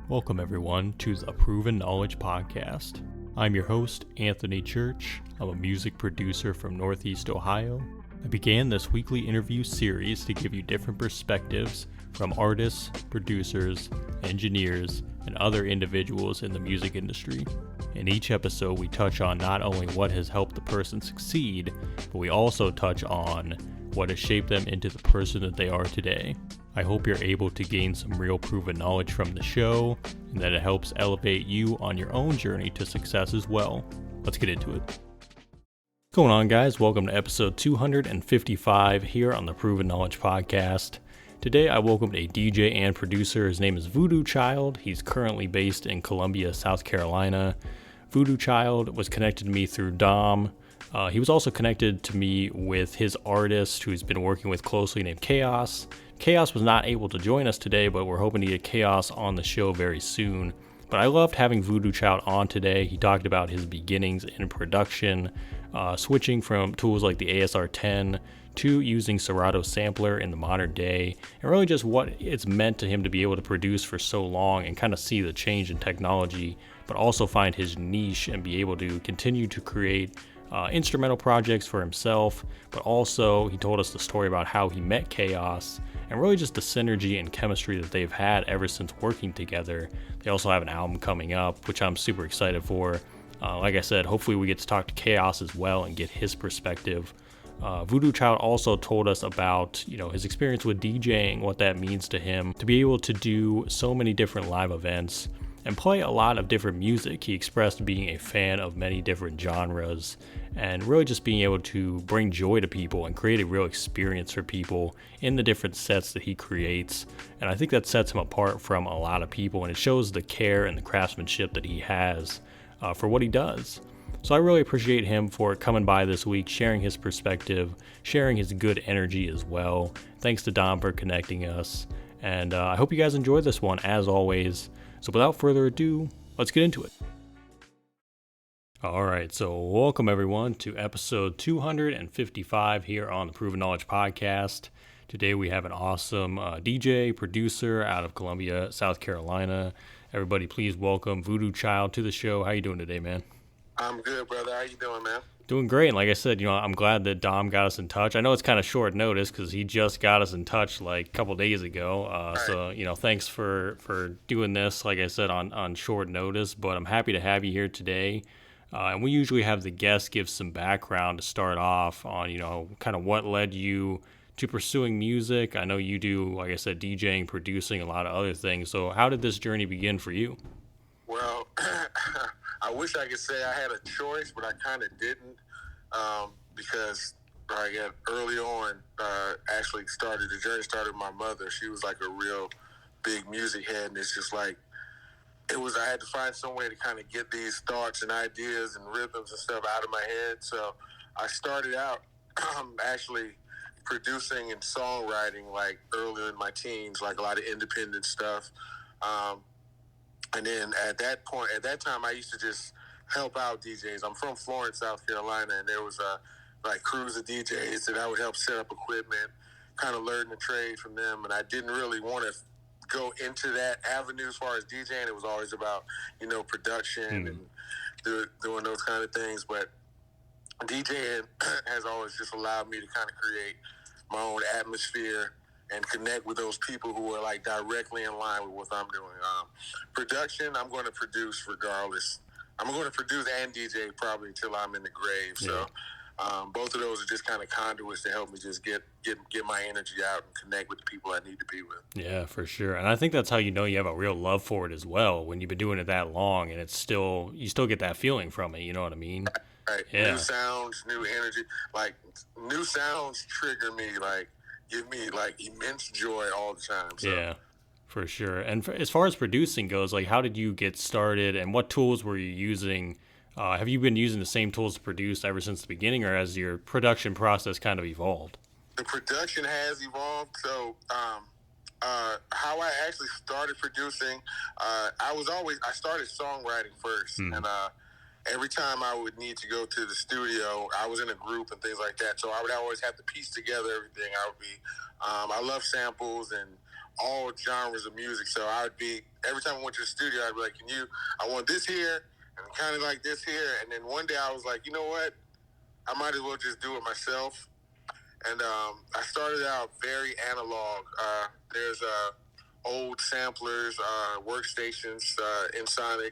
Welcome everyone to the Proven Knowledge Podcast. I'm your host, Anthony Church. I'm a music producer from Northeast Ohio. I began this weekly interview series to give you different perspectives from artists, producers, engineers, and other individuals in the music industry. In each episode, we touch on not only what has helped the person succeed, but we also touch on what has shaped them into the person that they are today. I hope you're able to gain some real proven knowledge from the show, and that it helps elevate you on your own journey to success as well. Let's get into it. What's going on, guys? Welcome to episode 255 here on the Proven Knowledge Podcast. Today I welcomed a DJ and producer. His name is VooDoo Child. He's currently based in Columbia, South Carolina. VooDoo Child was connected to me through Dom. He was also connected to me with his artist who he's been working with closely named K.H.A.O. K.H.A.O was not able to join us today, but we're hoping to get K.H.A.O on the show very soon. But I loved having VooDoo Child on today. He talked about his beginnings in production, switching from tools like the ASR-10 to using Serato Sampler in the modern day, and really just what it's meant to him to be able to produce for so long and kind of see the change in technology, but also find his niche and be able to continue to create instrumental projects for himself. But also he told us the story about how he met K.H.A.O and really just the synergy and chemistry that they've had ever since working together. They also have an album coming up, which I'm super excited for. Like I said, hopefully we get to talk to K.H.A.O as well and get his perspective. VooDoo Child also told us about, his experience with DJing, what that means to him, to be able to do so many different live events and play a lot of different music. He expressed being a fan of many different genres and really just being able to bring joy to people and create a real experience for people in the different sets that he creates. And I think that sets him apart from a lot of people, and it shows the care and the craftsmanship that he has for what he does. So I really appreciate him for coming by this week, sharing his perspective, sharing his good energy as well. Thanks to Dom for connecting us. And I hope you guys enjoy this one as always. So without further ado, let's get into it. All right, so welcome everyone to episode 255 here on the Proven Knowledge Podcast. Today we have an awesome DJ, producer out of Columbia, South Carolina. Everybody please welcome VooDoo Child to the show. How you doing today, man? I'm good, brother. How you doing, man? Doing great. And like I said, I'm glad that Dom got us in touch. I know it's kind of short notice because he just got us in touch like a couple days ago. Right. So, thanks for doing this, like I said, on short notice. But I'm happy to have you here today. And we usually have the guests give some background to start off on, kind of what led you to pursuing music. I know you do, like I said, DJing, producing, a lot of other things. So how did this journey begin for you? Well, I wish I could say I had a choice, but I kind of didn't, because early on, actually the journey started with my mother. She was like a real big music head, and it's just like, I had to find some way to kind of get these thoughts and ideas and rhythms and stuff out of my head. So I started out actually producing and songwriting like early in my teens, like a lot of independent stuff. And then at that time, I used to just help out DJs. I'm from Florence, South Carolina, and there was crews of DJs that I would help set up equipment, kind of learn the trade from them. And I didn't really want to go into that avenue as far as DJing. It was always about, production and doing those kind of things. But DJing has always just allowed me to kind of create my own atmosphere and connect with those people who are like directly in line with what I'm doing. Production, I'm going to produce regardless. I'm going to produce and DJ probably until I'm in the grave. Yeah. So both of those are just kind of conduits to help me just get my energy out and connect with the people I need to be with. Yeah, for sure. And I think that's how you have a real love for it as well, when you've been doing it that long and you still get that feeling from it, you know what I mean? Right. Yeah. New sounds, new energy. Like, new sounds trigger me, give me immense joy all the time. So. Yeah, for sure. And as far as producing goes, how did you get started and what tools were you using? Have you been using the same tools to produce ever since the beginning, or has your production process kind of evolved? The production has evolved. So how I actually started producing, I started songwriting first. And every time I would need to go to the studio, I was in a group and things like that. So I would always have to piece together everything. I love samples and all genres of music. So I would be, every time I went to the studio, I'd be like, I want this here, and kind of like this here. And then one day I was like, you know what? I might as well just do it myself. And I started out very analog. There's old samplers, workstations, Ensoniq,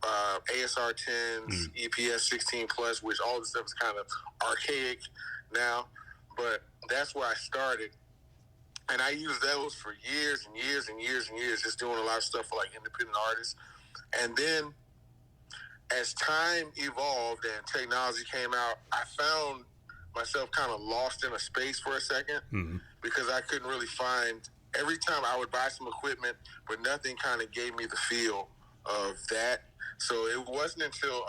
ASR 10s, EPS 16 plus, which all this stuff is kind of archaic now. But that's where I started. And I used those for years and years and years and years, just doing a lot of stuff for like independent artists. And then as time evolved and technology came out, I found myself kind of lost in a space for a second because I couldn't really find, every time I would buy some equipment, but nothing kind of gave me the feel of that. So it wasn't until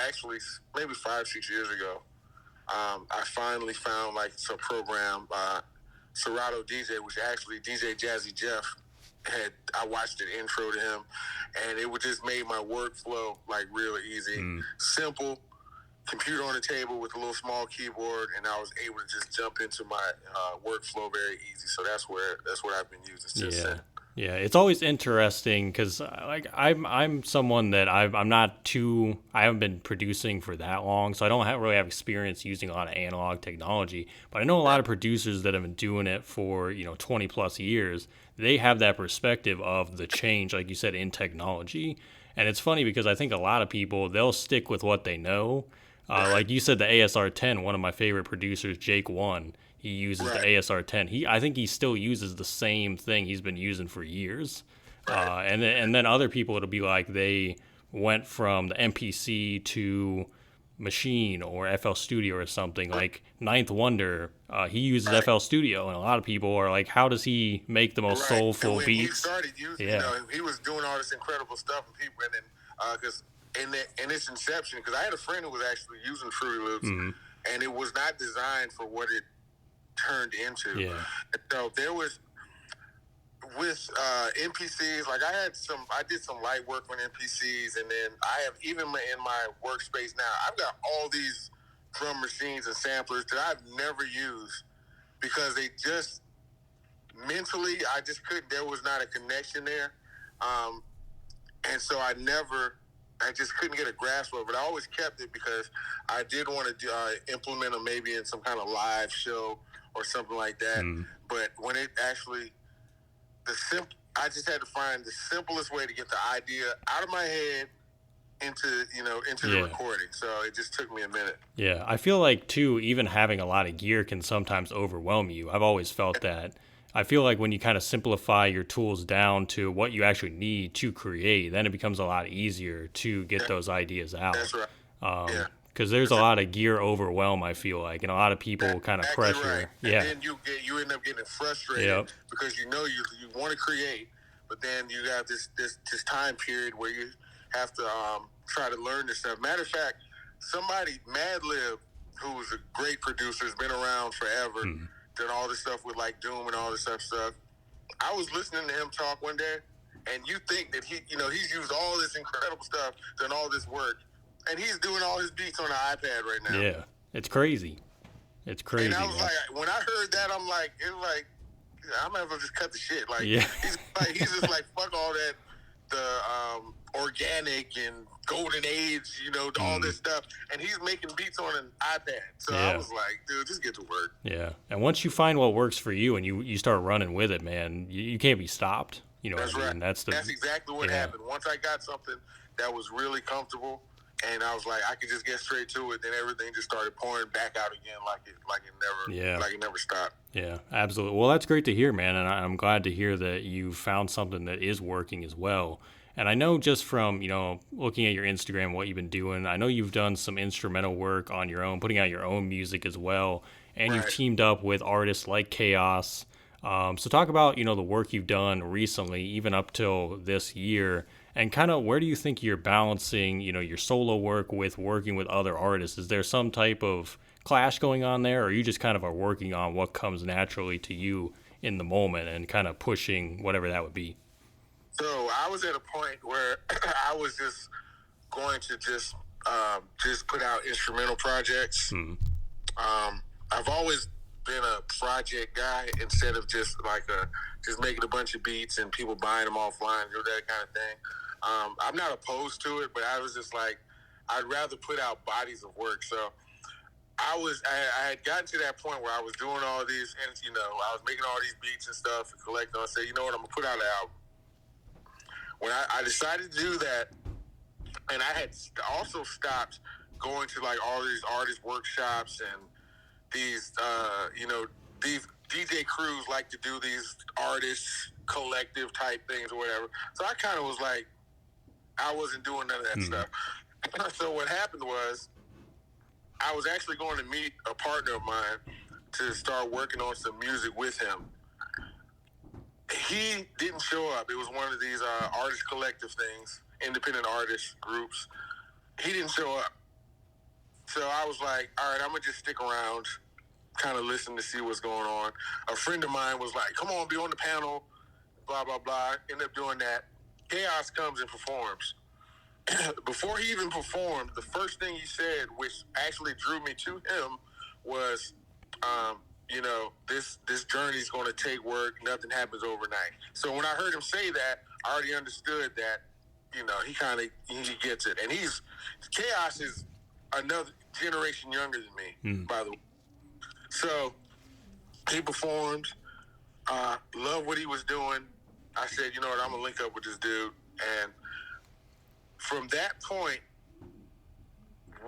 actually maybe 5-6 years ago, I finally found like some program, Serato DJ, which actually DJ Jazzy Jeff I watched an intro to him, and it would just made my workflow like real easy, simple, computer on the table with a little small keyboard, and I was able to just jump into my workflow very easy. So that's what I've been using since then. Yeah, it's always interesting because like I'm someone that I haven't been producing for that long, so I don't really have experience using a lot of analog technology. But I know a lot of producers that have been doing it for 20 plus years. They have that perspective of the change, like you said, in technology. And it's funny because I think a lot of people, they'll stick with what they know. Like you said, the ASR 10, one of my favorite producers, Jake One, he uses the ASR 10. I think he still uses the same thing he's been using for years. And then other people, it'll be like they went from the MPC to Machine or FL Studio or something. Like Ninth Wonder, he uses FL Studio, and a lot of people are like, how does he make the most soulful when beats? He started using, he was doing all this incredible stuff, and people, and then because in its inception, because I had a friend who was actually using Fruity Loops, and it was not designed for what it turned into. Yeah. And so there was with MPCs, like I did some light work on MPCs, and then I have, even in my workspace now, I've got all these drum machines and samplers that I've never used because they just mentally, I just couldn't, there was not a connection there. And so I just couldn't get a grasp of it. But I always kept it because I did want to implement them maybe in some kind of live show or something like that. But when it actually, I just had to find the simplest way to get the idea out of my head into the recording. So it just took me a minute. Yeah, I feel like too, even having a lot of gear can sometimes overwhelm you. I've always felt that. I feel like when you kind of simplify your tools down to what you actually need to create, then it becomes a lot easier to get those ideas out. That's right. Because there's a lot of gear overwhelm, I feel like, and a lot of people kind of pressure. Right. And then you end up getting frustrated because you want to create, but then you got this time period where you have to try to learn this stuff. Matter of fact, Madlib, who's a great producer, has been around forever, done all this stuff with like Doom and all this stuff. I was listening to him talk one day, and you think that he's used all this incredible stuff, done all this work, and he's doing all his beats on the iPad right now. Yeah, it's crazy. It's crazy. And I was like, when I heard that, I'm like, I might as well just cut the shit. Like, he's just like, fuck all that, the organic and golden age, all this stuff, and he's making beats on an iPad. So I was like, dude, just get to work. Yeah, and once you find what works for you and you start running with it, man, you can't be stopped. That's what I mean? That's exactly what happened. Once I got something that was really comfortable, and I was like, I could just get straight to it. Then everything just started pouring back out again, like it never stopped. Yeah, absolutely. Well, that's great to hear, man, and I'm glad to hear that you found something that is working as well. And I know just from looking at your Instagram, what you've been doing, I know you've done some instrumental work on your own, putting out your own music as well, and you've teamed up with artists like K.H.A.O. So talk about the work you've done recently, even up till this year. And kind of where do you think you're balancing, your solo work with working with other artists? Is there some type of clash going on there, or you just kind of are working on what comes naturally to you in the moment and kind of pushing whatever that would be? So I was at a point where I was just going to just put out instrumental projects. I've always been a project guy instead of just just making a bunch of beats and people buying them offline, that kind of thing. I'm not opposed to it, but I was just like, I'd rather put out bodies of work. So I had gotten to that point where I was doing all these, and I was making all these beats and stuff and collecting. I said, you know what, I'm gonna put out an album. When I decided to do that, and I had also stopped going to like all these artist workshops and these, these DJ crews like to do these artist collective type things or whatever. So I kind of was like, I wasn't doing none of that stuff. So what happened was, I was actually going to meet a partner of mine to start working on some music with him. He didn't show up. It was one of these artist collective things, independent artist groups. He didn't show up. So I was like, all right, I'm going to just stick around, kind of listen to see what's going on. A friend of mine was like, come on, be on the panel, blah, blah, blah. Ended up doing that. K.H.A.O comes and performs. Before he even performed, the first thing he said, which actually drew me to him, was, this journey's going to take work. Nothing happens overnight. So when I heard him say that, I already understood that, he gets it. And K.H.A is another generation younger than me, by the way. So he performed, loved what he was doing. I said, you know what, I'm going to link up with this dude. And from that point,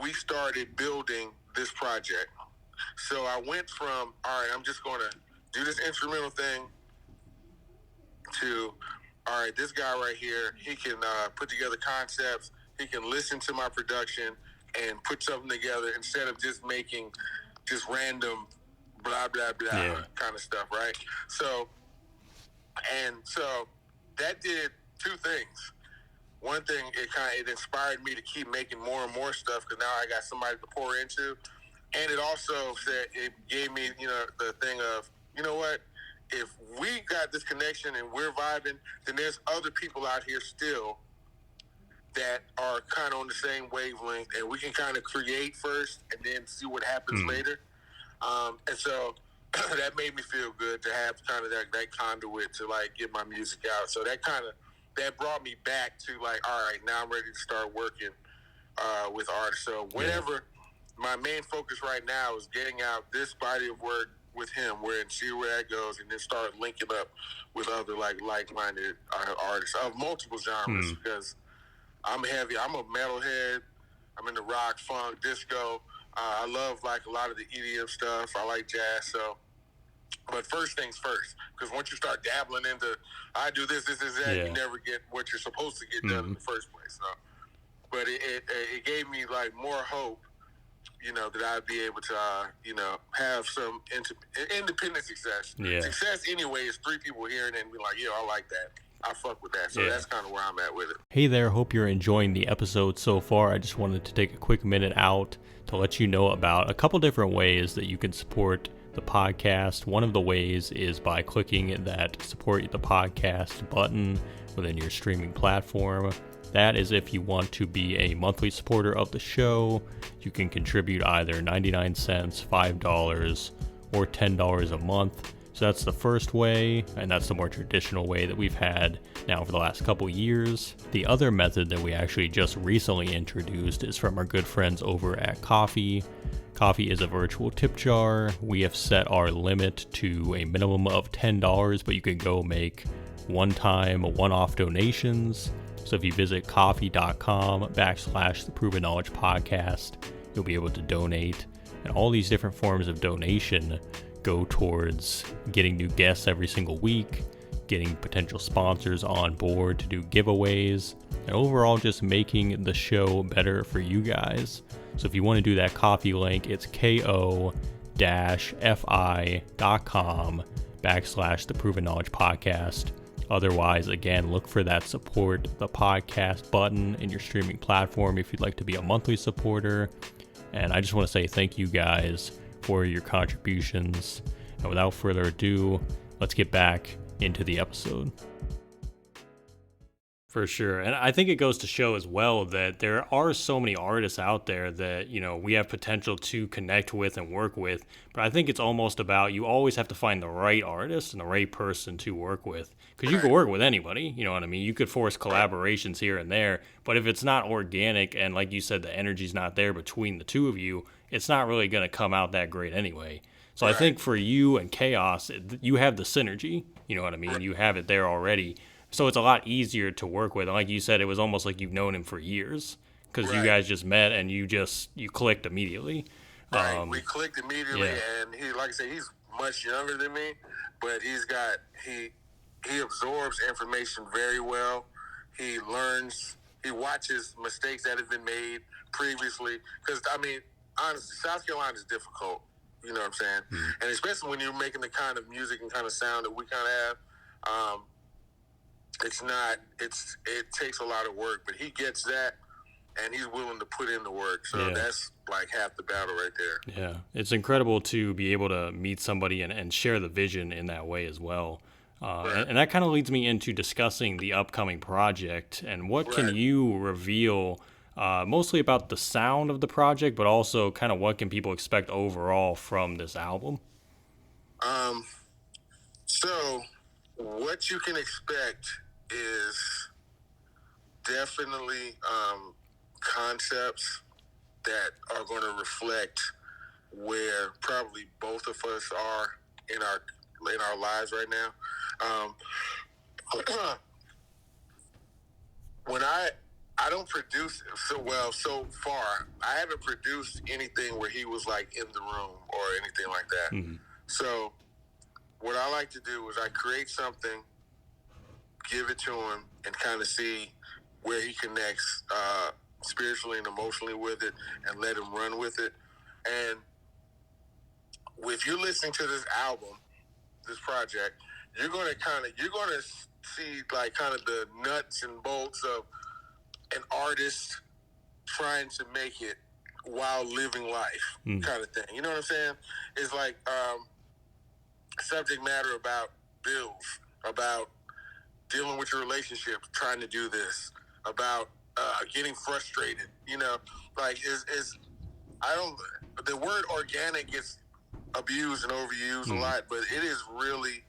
we started building this project. So I went from, all right, I'm just going to do this instrumental thing, to, all right, this guy right here, he can put together concepts, he can listen to my production and put something together instead of just making just random blah, blah, blah kind of stuff, right? So that did two things. One thing, it inspired me to keep making more and more stuff, because now I got somebody to pour into. And it also it gave me, the thing of, you know what, if we got this connection and we're vibing, then there's other people out here still that are kind of on the same wavelength, and we can kind of create first and then see what happens later. And so that made me feel good to have kind of that conduit to like get my music out. So that brought me back to like, all right, now I'm ready to start working with artists. So my main focus right now is getting out this body of work with him, and see where that goes, and then start linking up with other like-minded artists of multiple genres, because I'm a metalhead. I'm into rock, funk, disco. I love like a lot of the EDM stuff. I like jazz. So, but first things first, because once you start dabbling into, I do this, that, you never get what you're supposed to get done in the first place. So, but it gave me like more hope, that I'd be able to, have some independent success. Yeah. Success anyway is three people hearing it and be like, yeah, I like that. I fuck with that. So that's kind of where I'm at with it. Hey there, hope you're enjoying the episode so far. I just wanted to take a quick minute out to let you know about a couple different ways that you can support the podcast. One of the ways is by clicking that support the podcast button within your streaming platform. That is if you want to be a monthly supporter of the show. You can contribute either 99 cents, $5, or $10 a month. So that's the first way, and that's the more traditional way that we've had now for the last couple years. The other method that we actually just recently introduced is from our good friends over at Ko-fi. Ko-fi is a virtual tip jar. We have set our limit to a minimum of $10, but you can go make one-time, one-off donations. So if you visit ko-fi.com/the Proven Knowledge Podcast, you'll be able to donate. And all these different forms of donation go towards getting new guests every single week, getting potential sponsors on board to do giveaways, and overall just making the show better for you guys. So if you want to do that Ko-fi link, it's ko-fi.com/the Proven Knowledge Podcast. Otherwise, again, look for that support the podcast button in your streaming platform if you'd like to be a monthly supporter. And I just want to say thank you guys for your contributions. And without further ado, let's get back into the episode. For sure. And I think it goes to show as well that there are so many artists out there that, we have potential to connect with and work with. But I think it's almost about you always have to find the right artist and the right person to work with. Because you can work with anybody, you know what I mean? You could force collaborations here and there. But if it's not organic and, like you said, the energy's not there between the two of you, it's not really going to come out that great anyway. So I think for you and Chaos, you have the synergy, you know what I mean? You have it there already. So it's a lot easier to work with. And like you said, it was almost like you've known him for years because you guys just met and you clicked immediately. Right. We clicked immediately, and he, like I said, he's much younger than me, but he absorbs information very well. He learns, he watches mistakes that have been made previously. Because, I mean, honestly, South Carolina is difficult. You know what I'm saying? Mm-hmm. And especially when you're making the kind of music and kind of sound that we kind of have, it takes a lot of work, but he gets that and he's willing to put in the work. So that's like half the battle right there. Yeah. It's incredible to be able to meet somebody and share the vision in that way as well. And that kind of leads me into discussing the upcoming project and what can you reveal mostly about the sound of the project, but also kind of what can people expect overall from this album? So what you can expect is definitely concepts that are going to reflect where probably both of us are in our lives right now. When I don't produce so far I haven't produced anything where he was like in the room or anything like that. Mm-hmm. So what I like to do is I create something, give it to him, and kind of see where he connects spiritually and emotionally with it, and let him run with it. And if you're listening to this album, this project, you're going to see like kind of the nuts and bolts of an artist trying to make it while living life, kind of thing. You know what I'm saying? It's like subject matter about bills, about dealing with your relationship, trying to do this, about getting frustrated. Like the word organic gets abused and overused a lot, but it is really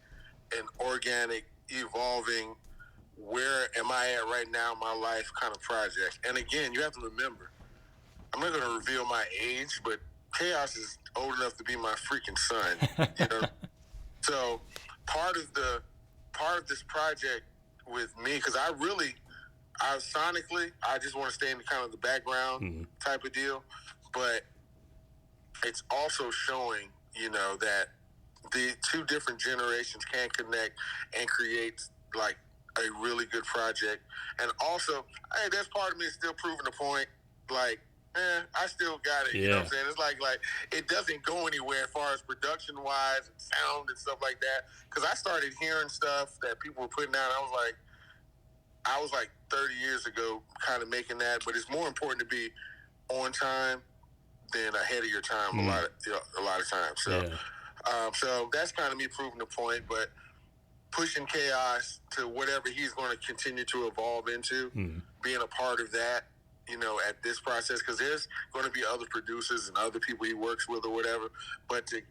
an organic, evolving, where am I at right now in my life kind of project. And again, you have to remember, I'm not going to reveal my age, but Chaos is old enough to be my freaking son. So part of this project with me, because sonically, I just want to stay in kind of the background type of deal, but it's also showing, that the two different generations can connect and create like a really good project. And also, hey, there's part of me still proving the point, like, I still got it. You know what I'm saying? It's like it doesn't go anywhere as far as production wise and sound and stuff like that. Because I started hearing stuff that people were putting out. I was like 30 years ago kind of making that, but it's more important to be on time than ahead of your time a lot of times. So so that's kind of me proving the point, but pushing Chaos to whatever he's going to continue to evolve into, being a part of that, at this process, because there's going to be other producers and other people he works with or whatever, but to,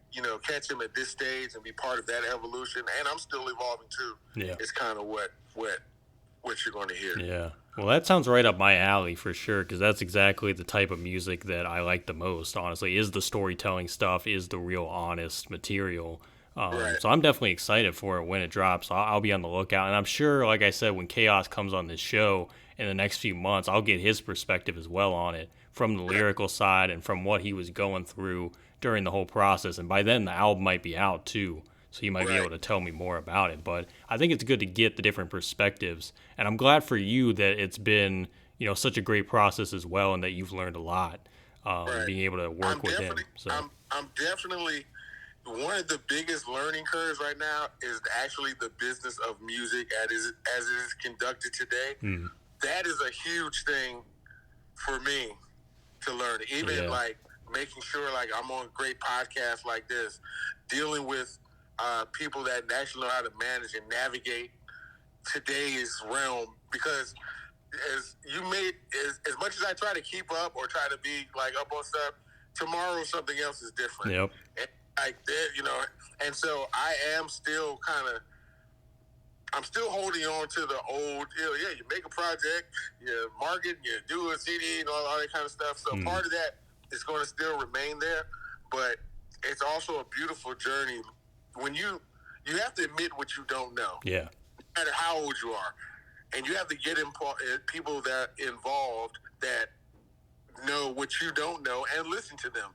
catch him at this stage and be part of that evolution, and I'm still evolving too, is kind of what you're going to hear. Yeah. Well, that sounds right up my alley for sure, because that's exactly the type of music that I like the most, honestly, is the storytelling stuff, is the real honest material. So I'm definitely excited for it when it drops. I'll be on the lookout. And I'm sure, like I said, when Chaos comes on this show in the next few months, I'll get his perspective as well on it, from the lyrical side and from what he was going through during the whole process. And by then, the album might be out too, so he might be able to tell me more about it. But I think it's good to get the different perspectives. And I'm glad for you that it's been, such a great process as well, and that you've learned a lot being able to work with him. So I'm definitely... One of the biggest learning curves right now is actually the business of music as it is conducted today. That is a huge thing for me to learn. Even like making sure like I'm on great podcasts like this, dealing with people that actually know how to manage and navigate today's realm because as much as I try to keep up or try to be like up on stuff, tomorrow something else is different. Yep. And like that, and so I am still I'm still holding on to the old, you make a project, you market, you do a CD and all that kind of stuff. So part of that is going to still remain there, but it's also a beautiful journey when you have to admit what you don't know. Yeah. No matter how old you are. And you have to get people that are involved that know what you don't know and listen to them.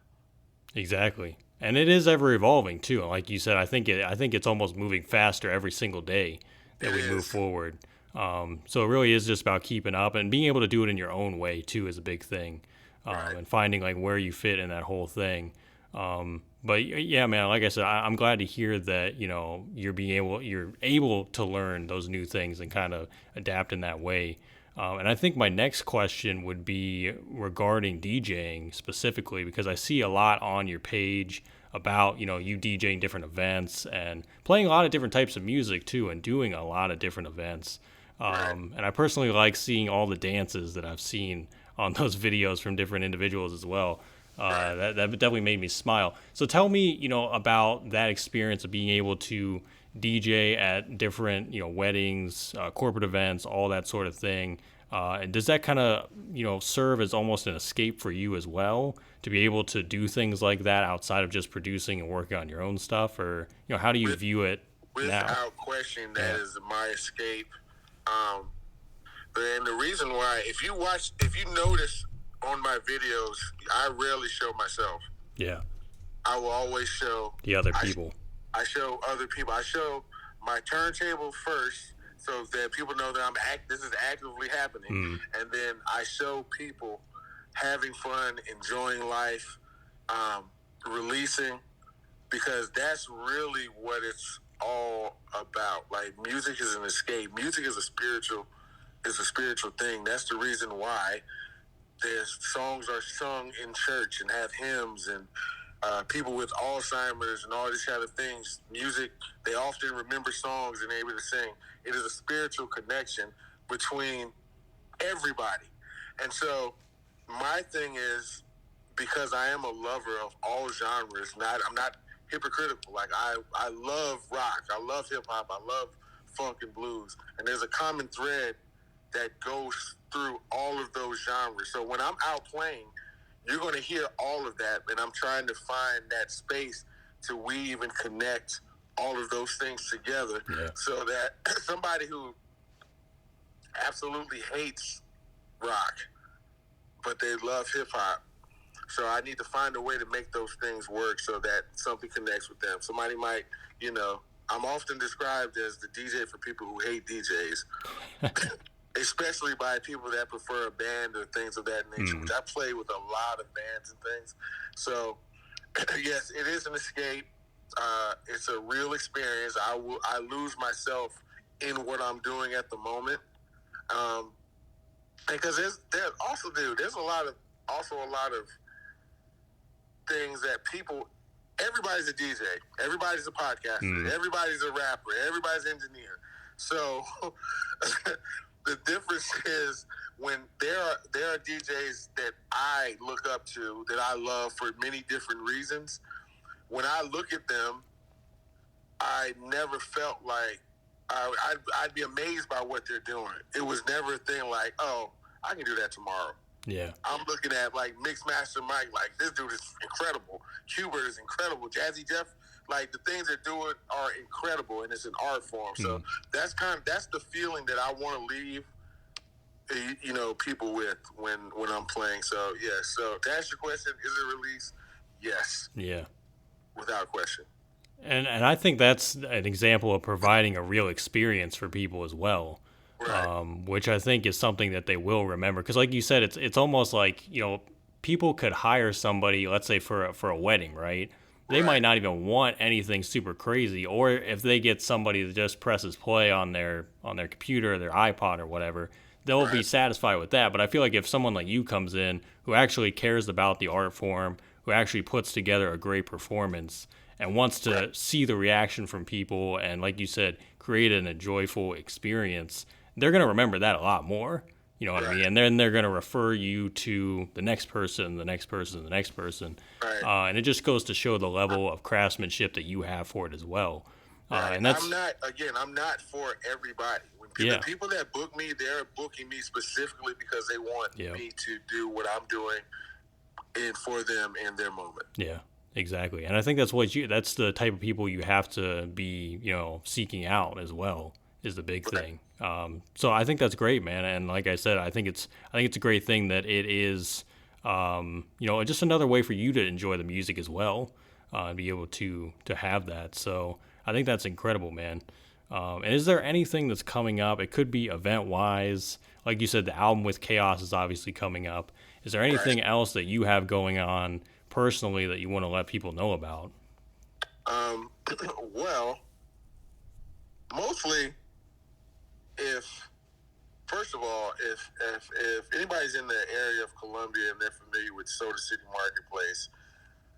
Exactly. And it is ever evolving too. Like you said, I think it's almost moving faster every single day that we move forward. So it really is just about keeping up and being able to do it in your own way too is a big thing. Right. And finding like where you fit in that whole thing. But yeah, man, like I said, I'm glad to hear that, you're able to learn those new things and kind of adapt in that way. And I think my next question would be regarding DJing specifically, because I see a lot on your page about, you DJing different events and playing a lot of different types of music too, and doing a lot of different events. And I personally like seeing all the dances that I've seen on those videos from different individuals as well. That definitely made me smile. So tell me, about that experience of being able to DJ at different, weddings, corporate events, all that sort of thing. And does that kind of, serve as almost an escape for you as well, to be able to do things like that outside of just producing and working on your own stuff? Or, how do you view it now? Without question, that is my escape. And the reason why, if you notice on my videos, I rarely show myself. Yeah. I will always show the other people. I show other people. I show my turntable first so that people know that this is actively happening. And then I show people having fun, enjoying life, releasing, because that's really what it's all about. Like, music is an escape. Music is a spiritual thing. That's the reason why songs are sung in church and have hymns, and people with Alzheimer's and all these kind of things. Music, they often remember songs and they're able to sing. It is a spiritual connection between everybody. And so my thing is, because I am a lover of all genres, I'm not hypocritical. Like, I love rock, I love hip-hop, I love funk and blues, and there's a common thread that goes through all of those genres. So when I'm out playing, you're going to hear all of that, and I'm trying to find that space to weave and connect all of those things together, so that somebody who absolutely hates rock, but they love hip-hop, so I need to find a way to make those things work so that something connects with them. Somebody might, I'm often described as the DJ for people who hate DJs. Especially by people that prefer a band or things of that nature, which I play with a lot of bands and things. So, yes, it is an escape. It's a real experience. I lose myself in what I'm doing at the moment. Because there's a lot of things that everybody's a DJ, everybody's a podcaster, everybody's a rapper, everybody's an engineer. So the difference is, when there are DJs that I look up to, that I love for many different reasons, when I look at them, I never felt like I'd be amazed by what they're doing. It was never a thing like, oh, I can do that tomorrow. Yeah. I'm looking at like Mixmaster Mike, like, this dude is incredible. Hubert is incredible. Jazzy Jeff, like, the things they're doing are incredible, and it's an art form. So that's the feeling that I want to leave, people with when I'm playing. So yeah. So to answer your question, is it release? Yes. Yeah. Without question. And I think that's an example of providing a real experience for people as well. Right. Which I think is something that they will remember. Because like you said, it's almost like, people could hire somebody, let's say for a wedding, right? They might not even want anything super crazy, or if they get somebody that just presses play on their computer or their iPod or whatever, they'll be satisfied with that. But I feel like if someone like you comes in who actually cares about the art form, who actually puts together a great performance and wants to see the reaction from people and, like you said, create a joyful experience, they're going to remember that a lot more. You know what I mean? And then they're going to refer you to the next person, the next person, the next person. And it just goes to show the level of craftsmanship that you have for it as well. And that's, I'm not for everybody. The people that book me, they're booking me specifically because they want me to do what I'm doing and for them in their moment. Yeah, exactly. And I think that's the type of people you have to be, seeking out as well, is the big thing. So I think that's great, man. And like I said, I think it's a great thing that it is, just another way for you to enjoy the music as well, and be able to have that. So I think that's incredible, man. And is there anything that's coming up? It could be event-wise. Like you said, the album with K.H.A.O is obviously coming up. Is there anything else that you have going on personally that you want to let people know about? Well, mostly first of all, if anybody's in the area of Columbia and they're familiar with Soda City Marketplace,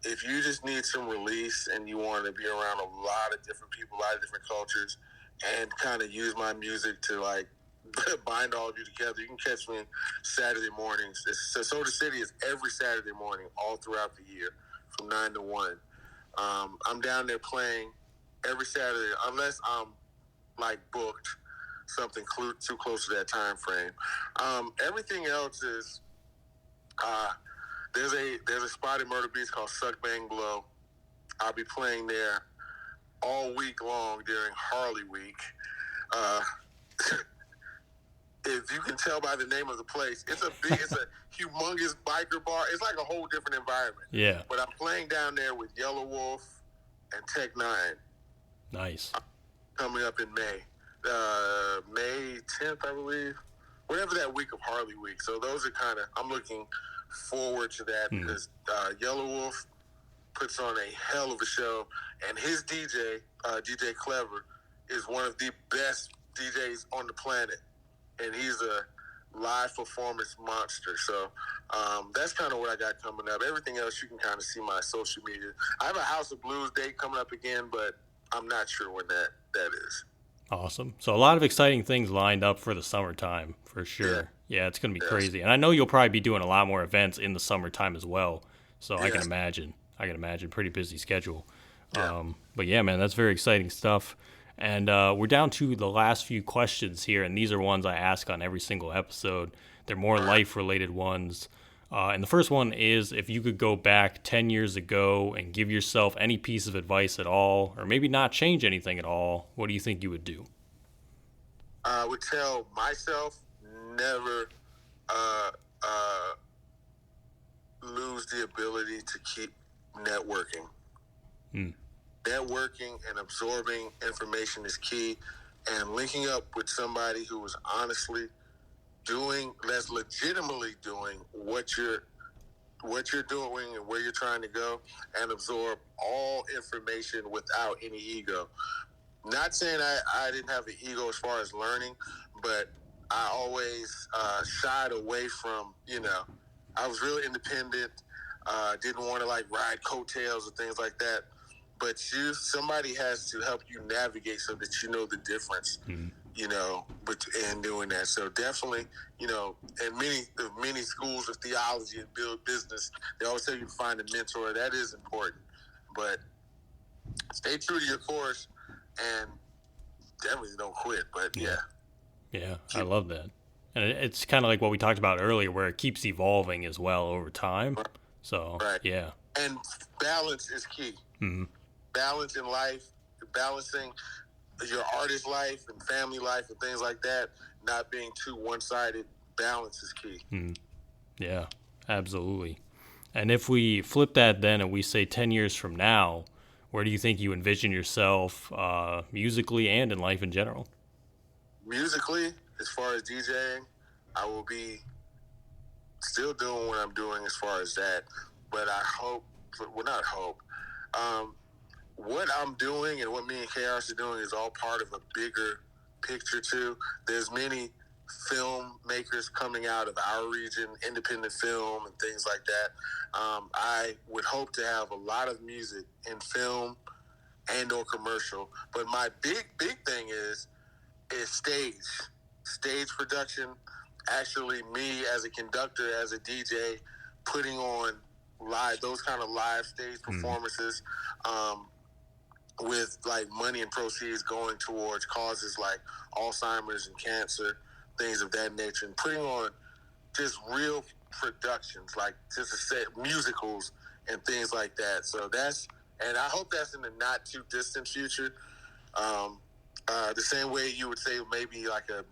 if you just need some release and you want to be around a lot of different people, a lot of different cultures, and kind of use my music to like bind all of you together, you can catch me Saturday mornings. Soda City is every Saturday morning all throughout the year from 9 to 1. I'm down there playing every Saturday unless I'm like booked something too close to that time frame. Everything else is there's a spot in Myrtle Beach called Suck Bang Blow. I'll be playing there all week long during Harley Week. If you can tell by the name of the place, it's a humongous biker bar. It's like a whole different environment. Yeah. But I'm playing down there with Yellow Wolf and Tech Nine. Nice. Coming up in May. May 10th, I believe. Whatever that week of Harley Week. So those are I'm looking forward to that because Yellow Wolf puts on a hell of a show. And his DJ, DJ Clever, is one of the best DJs on the planet. And he's a live performance monster. So that's kind of what I got coming up. Everything else, you can kind of see my social media. I have a House of Blues date coming up again, but I'm not sure when that is. Awesome. So a lot of exciting things lined up for the summertime, for sure. Yeah, it's going to be crazy. And I know you'll probably be doing a lot more events in the summertime as well. So I can imagine. Pretty busy schedule. Yeah. But yeah, man, that's very exciting stuff. And we're down to the last few questions here, and these are ones I ask on every single episode. They're more life-related ones. And the first one is, if you could go back 10 years ago and give yourself any piece of advice at all, or maybe not change anything at all, what do you think you would do? I would tell myself never lose the ability to keep networking. Networking and absorbing information is key, and linking up with somebody who is honestly that's legitimately doing what you're doing and where you're trying to go, and absorb all information without any ego. Not saying I didn't have an ego as far as learning, but I always shied away from, I was really independent, didn't want to ride coattails and things like that. But somebody has to help you navigate so that you know the difference, in doing that. So definitely, in many schools of theology and business, they always tell you to find a mentor. That is important. But stay true to your course and definitely don't quit. But Yeah, I love that. And it's kind of like what we talked about earlier, where it keeps evolving as well over time. So, yeah. And balance is key. Mm-hmm. Balance in life, balancing your artist life and family life and things like that, not being too one-sided. Balance is key. Yeah, absolutely. And if we flip that then and we say 10 years from now, where do you think you envision yourself musically and in life in general? Musically, as far as DJing, I will be still doing what I'm doing as far as that. But I hope, not hope, what I'm doing and what me and K.H.A.O are doing is all part of a bigger picture too. There's many filmmakers coming out of our region, independent film and things like that. I would hope to have a lot of music in film and or commercial. But my big thing is stage. stage production, actually me as a conductor, as a DJ, putting on those kind of live stage performances, with like money and proceeds going towards causes like Alzheimer's and cancer, things of that nature, and putting on just real productions, like just a set musicals and things like that. So and I hope that's in the not too distant future. The same way you would say maybe like a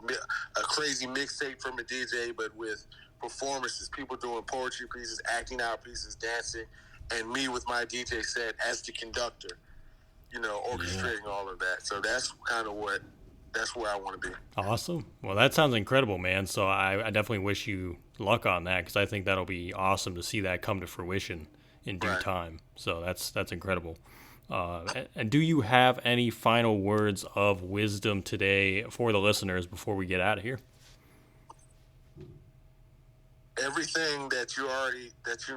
crazy mixtape from a DJ, but with performances, people doing poetry pieces, acting out pieces, dancing, and me with my DJ set as the conductor, orchestrating all of that. So that's kind of that's where I want to be. Awesome. Well, that sounds incredible, man. So I definitely wish you luck on that, because I think that'll be awesome to see that come to fruition in due time. So that's incredible. And do you have any final words of wisdom today for the listeners before we get out of here? Everything that you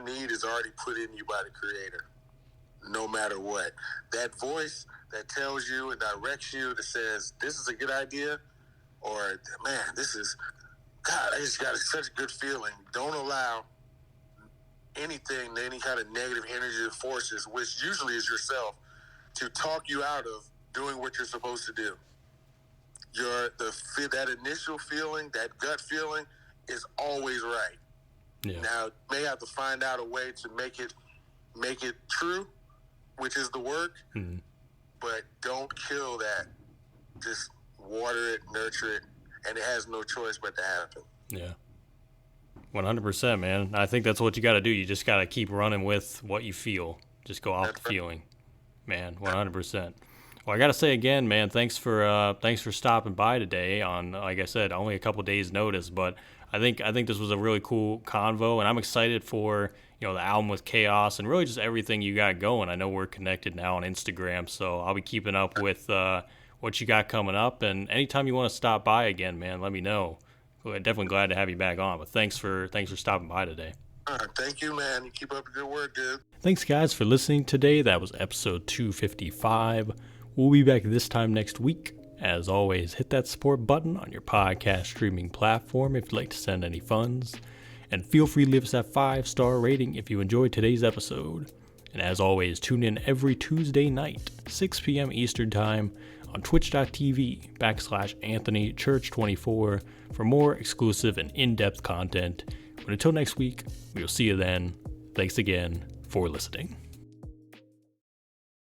need is already put in you by the Creator. No matter what, that voice that tells you and directs you, that says this is a good idea, or man, I just got such a good feeling. Don't allow any kind of negative energy or forces, which usually is yourself, to talk you out of doing what you're supposed to do. That initial feeling, that gut feeling, is always right. Yeah. Now, you may have to find out a way to make it true, which is the work, but don't kill that. Just water it, nurture it, and it has no choice but to happen. Yeah. 100%, man. I think that's what you got to do. You just got to keep running with what you feel. Just go off the feeling. Man, 100%. Well, I got to say again, man, thanks for stopping by today on, like I said, only a couple days notice, but I think this was a really cool convo, and I'm excited for, the album with K.H.A.O and really just everything you got going. I know we're connected now on Instagram, so I'll be keeping up with what you got coming up, and anytime you want to stop by again, man, let me know. We're definitely glad to have you back on, but thanks for stopping by today. Thank you, man. You keep up the good work, dude. Thanks, guys, for listening today. That was episode 255. We'll be back this time next week. As always, hit that support button on your podcast streaming platform if you'd like to send any funds. And feel free to leave us that 5-star rating if you enjoyed today's episode. And as always, tune in every Tuesday night, 6 p.m. Eastern Time on twitch.tv/AnthonyChurch24 for more exclusive and in-depth content. But until next week, we'll see you then. Thanks again for listening.